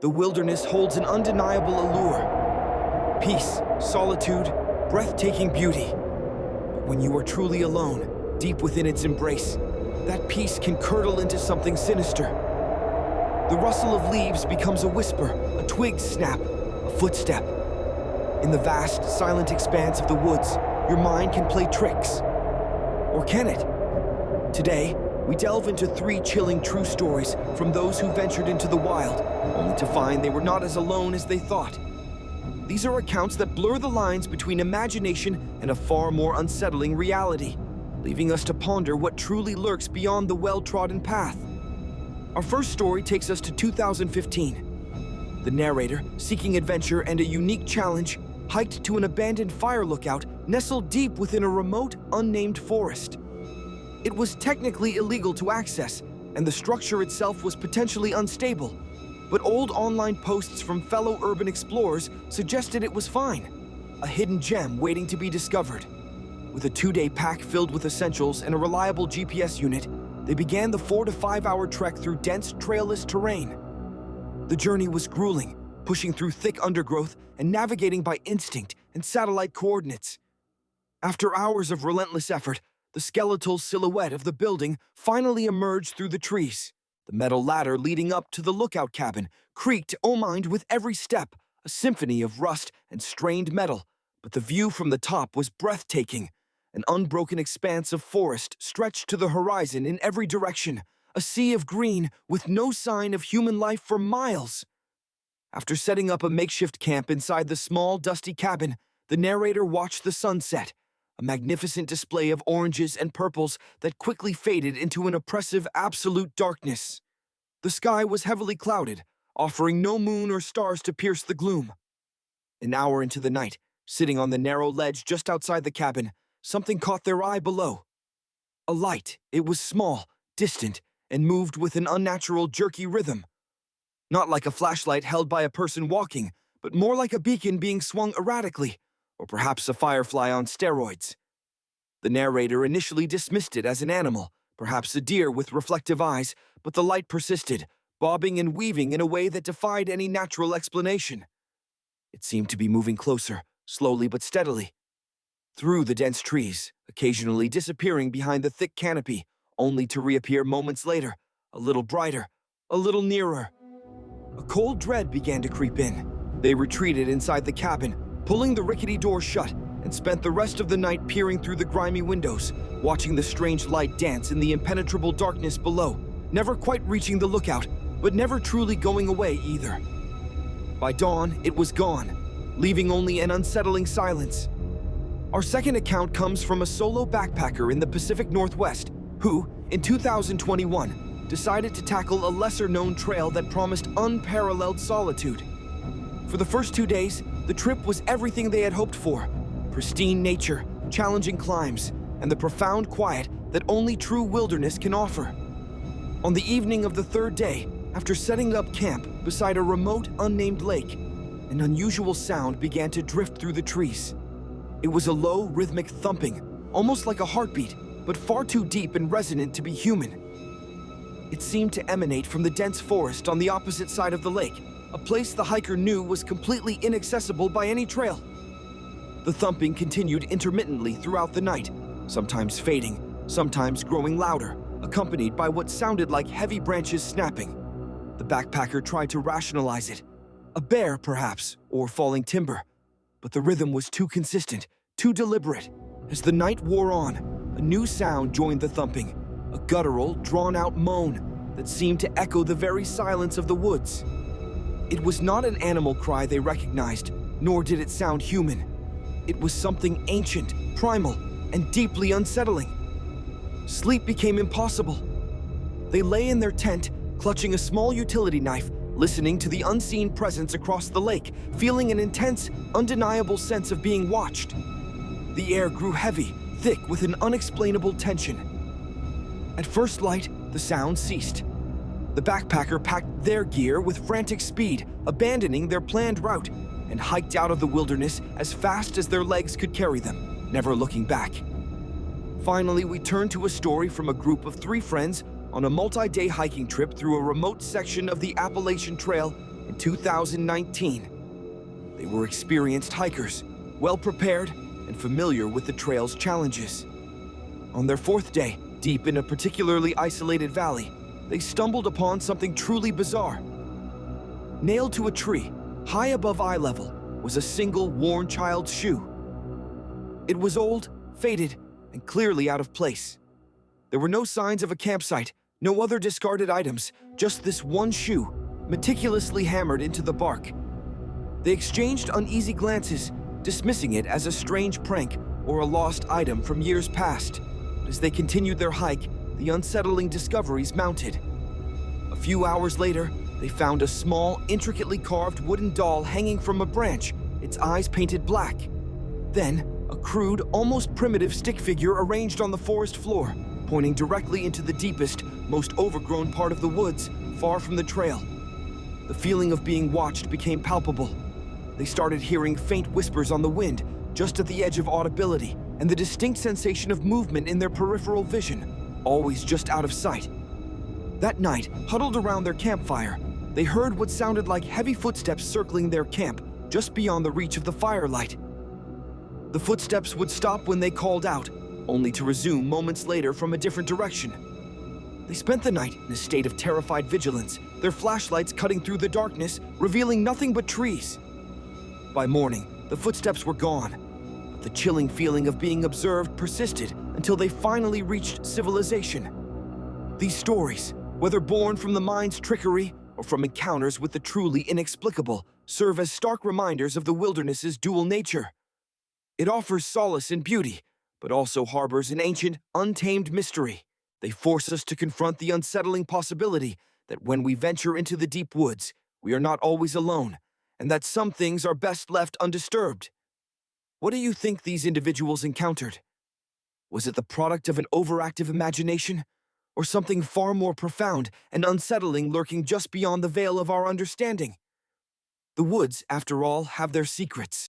The wilderness holds an undeniable allure. Peace, solitude, breathtaking beauty. But when you are truly alone, deep within its embrace, that peace can curdle into something sinister. The rustle of leaves becomes a whisper, a twig snap, a footstep. In the vast, silent expanse of the woods, your mind can play tricks. Or can it? Today, we delve into 3 chilling true stories from those who ventured into the wild, only to find they were not as alone as they thought. These are accounts that blur the lines between imagination and a far more unsettling reality, leaving us to ponder what truly lurks beyond the well-trodden path. Our first story takes us to 2015. The narrator, seeking adventure and a unique challenge, hiked to an abandoned fire lookout nestled deep within a remote, unnamed forest. It was technically illegal to access, and the structure itself was potentially unstable, but old online posts from fellow urban explorers suggested it was fine, a hidden gem waiting to be discovered. With a 2-day pack filled with essentials and a reliable GPS unit, they began the 4 to 5 hour trek through dense, trailless terrain. The journey was grueling, pushing through thick undergrowth and navigating by instinct and satellite coordinates. After hours of relentless effort, the skeletal silhouette of the building finally emerged through the trees. The metal ladder leading up to the lookout cabin creaked, omined with every step, a symphony of rust and strained metal, but the view from the top was breathtaking. An unbroken expanse of forest stretched to the horizon in every direction, a sea of green with no sign of human life for miles. After setting up a makeshift camp inside the small, dusty cabin, the narrator watched the sunset, a magnificent display of oranges and purples that quickly faded into an oppressive, absolute darkness. The sky was heavily clouded, offering no moon or stars to pierce the gloom. An hour into the night, sitting on the narrow ledge just outside the cabin, something caught their eye below. A light. It was small, distant, and moved with an unnatural, jerky rhythm. Not like a flashlight held by a person walking, but more like a beacon being swung erratically, or perhaps a firefly on steroids. The narrator initially dismissed it as an animal, perhaps a deer with reflective eyes, but the light persisted, bobbing and weaving in a way that defied any natural explanation. It seemed to be moving closer, slowly but steadily, through the dense trees, occasionally disappearing behind the thick canopy, only to reappear moments later, a little brighter, a little nearer. A cold dread began to creep in. They retreated inside the cabin, pulling the rickety door shut, and spent the rest of the night peering through the grimy windows, watching the strange light dance in the impenetrable darkness below, never quite reaching the lookout, but never truly going away either. By dawn, it was gone, leaving only an unsettling silence. Our second account comes from a solo backpacker in the Pacific Northwest who, in 2021, decided to tackle a lesser-known trail that promised unparalleled solitude. For the first 2 days, the trip was everything they had hoped for: pristine nature, challenging climbs, and the profound quiet that only true wilderness can offer. On the evening of the 3rd day, after setting up camp beside a remote, unnamed lake, an unusual sound began to drift through the trees. It was a low, rhythmic thumping, almost like a heartbeat, but far too deep and resonant to be human. It seemed to emanate from the dense forest on the opposite side of the lake, a place the hiker knew was completely inaccessible by any trail. The thumping continued intermittently throughout the night, sometimes fading, sometimes growing louder, accompanied by what sounded like heavy branches snapping. The backpacker tried to rationalize it. A bear, perhaps, or falling timber. But the rhythm was too consistent, too deliberate. As the night wore on, a new sound joined the thumping, a guttural, drawn-out moan that seemed to echo the very silence of the woods. It was not an animal cry they recognized, nor did it sound human. It was something ancient, primal, and deeply unsettling. Sleep became impossible. They lay in their tent, clutching a small utility knife, listening to the unseen presence across the lake, feeling an intense, undeniable sense of being watched. The air grew heavy, thick with an unexplainable tension. At first light, the sound ceased. The backpacker packed their gear with frantic speed, abandoning their planned route, and hiked out of the wilderness as fast as their legs could carry them, never looking back. Finally, we turn to a story from a group of 3 friends on a multi-day hiking trip through a remote section of the Appalachian Trail in 2019. They were experienced hikers, well-prepared and familiar with the trail's challenges. On their fourth day, deep in a particularly isolated valley, they stumbled upon something truly bizarre. Nailed to a tree, high above eye level, was a single worn child's shoe. It was old, faded, and clearly out of place. There were no signs of a campsite, no other discarded items, just this one shoe, meticulously hammered into the bark. They exchanged uneasy glances, dismissing it as a strange prank or a lost item from years past. But as they continued their hike, the unsettling discoveries mounted. A few hours later, they found a small, intricately carved wooden doll hanging from a branch, its eyes painted black. Then, a crude, almost primitive stick figure arranged on the forest floor, pointing directly into the deepest, most overgrown part of the woods, far from the trail. The feeling of being watched became palpable. They started hearing faint whispers on the wind, just at the edge of audibility, and the distinct sensation of movement in their peripheral vision, always just out of sight. That night, huddled around their campfire, they heard what sounded like heavy footsteps circling their camp, just beyond the reach of the firelight. The footsteps would stop when they called out, only to resume moments later from a different direction. They spent the night in a state of terrified vigilance, their flashlights cutting through the darkness, revealing nothing but trees. By morning, the footsteps were gone, but the chilling feeling of being observed persisted until they finally reached civilization. These stories, whether born from the mind's trickery or from encounters with the truly inexplicable, serve as stark reminders of the wilderness's dual nature. It offers solace and beauty, but also harbors an ancient, untamed mystery. They force us to confront the unsettling possibility that when we venture into the deep woods, we are not always alone, and that some things are best left undisturbed. What do you think these individuals encountered? Was it the product of an overactive imagination, or something far more profound and unsettling lurking just beyond the veil of our understanding? The woods, after all, have their secrets.